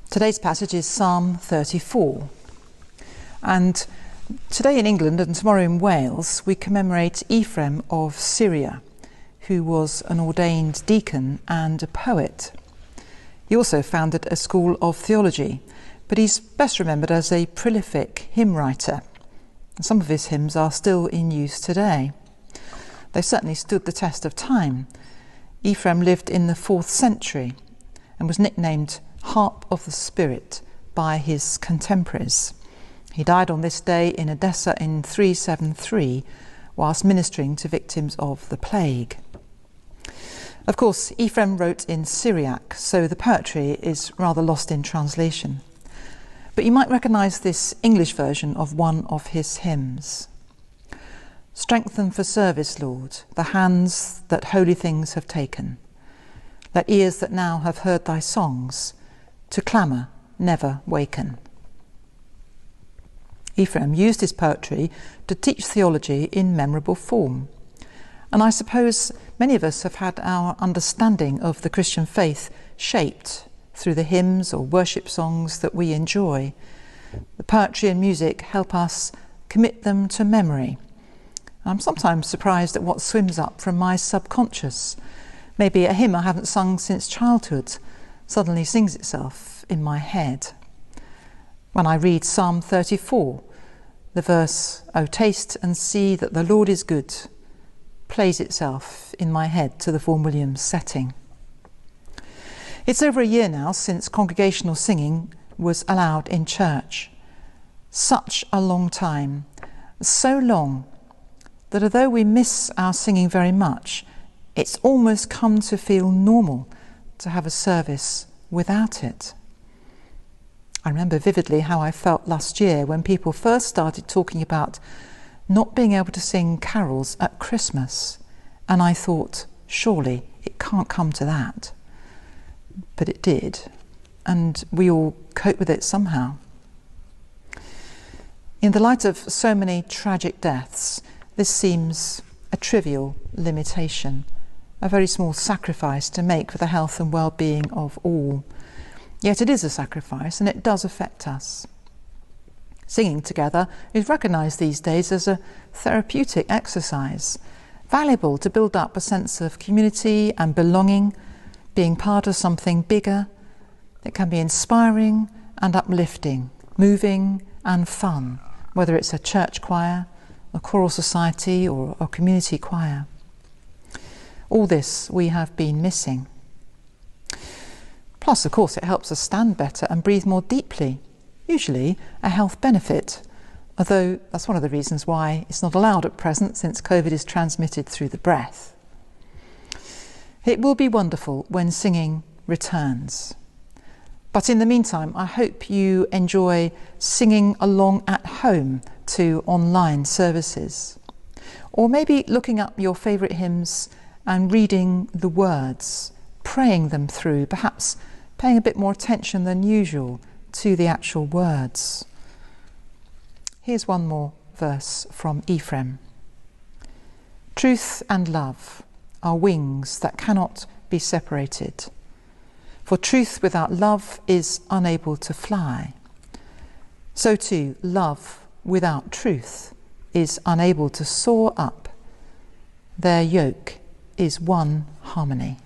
Today's passage is Psalm 34. And today in England and tomorrow in Wales, we commemorate Ephraim of Syria, who was an ordained deacon and a poet. He also founded a school of theology, but he's best remembered as a prolific hymn writer. Some of his hymns are still in use today. They certainly stood the test of time. Ephraim lived in the 4th century and was nicknamed Harp of the Spirit by his contemporaries. He died on this day in Edessa in 373 whilst ministering to victims of the plague. Of course, Ephraim wrote in Syriac, so the poetry is rather lost in translation. But you might recognise this English version of one of his hymns. Strengthen for service, Lord, the hands that holy things have taken. Let ears that now have heard thy songs to clamour never waken. Ephraim used his poetry to teach theology in memorable form. And I suppose many of us have had our understanding of the Christian faith shaped through the hymns or worship songs that we enjoy. The poetry and music help us commit them to memory. I'm sometimes surprised at what swims up from my subconscious. Maybe a hymn I haven't sung since childhood suddenly sings itself in my head. When I read Psalm 34, the verse, "O taste and see that the Lord is good," plays itself in my head to the Vaughan Williams setting. It's over a year now since congregational singing was allowed in church. Such a long time, so long that although we miss our singing very much, it's almost come to feel normal to have a service without it. I remember vividly how I felt last year when people first started talking about not being able to sing carols at Christmas, and I thought, surely it can't come to that. But it did, and we all cope with it somehow. In the light of so many tragic deaths, this seems a trivial limitation, a very small sacrifice to make for the health and well-being of all. Yet it is a sacrifice and it does affect us. Singing together is recognised these days as a therapeutic exercise, valuable to build up a sense of community and belonging, being part of something bigger. It can be inspiring and uplifting, moving and fun, whether it's a church choir, a choral society or a community choir. All this we have been missing. Plus, of course, it helps us stand better and breathe more deeply, usually a health benefit, although that's one of the reasons why it's not allowed at present since COVID is transmitted through the breath. It will be wonderful when singing returns. But in the meantime, I hope you enjoy singing along at home to online services, or maybe looking up your favourite hymns and reading the words, praying them through, perhaps paying a bit more attention than usual to the actual words. Here's one more verse from Ephraim. Truth and love are wings that cannot be separated. For truth without love is unable to fly. So too, love without truth is unable to soar up. Their yoke is one harmony.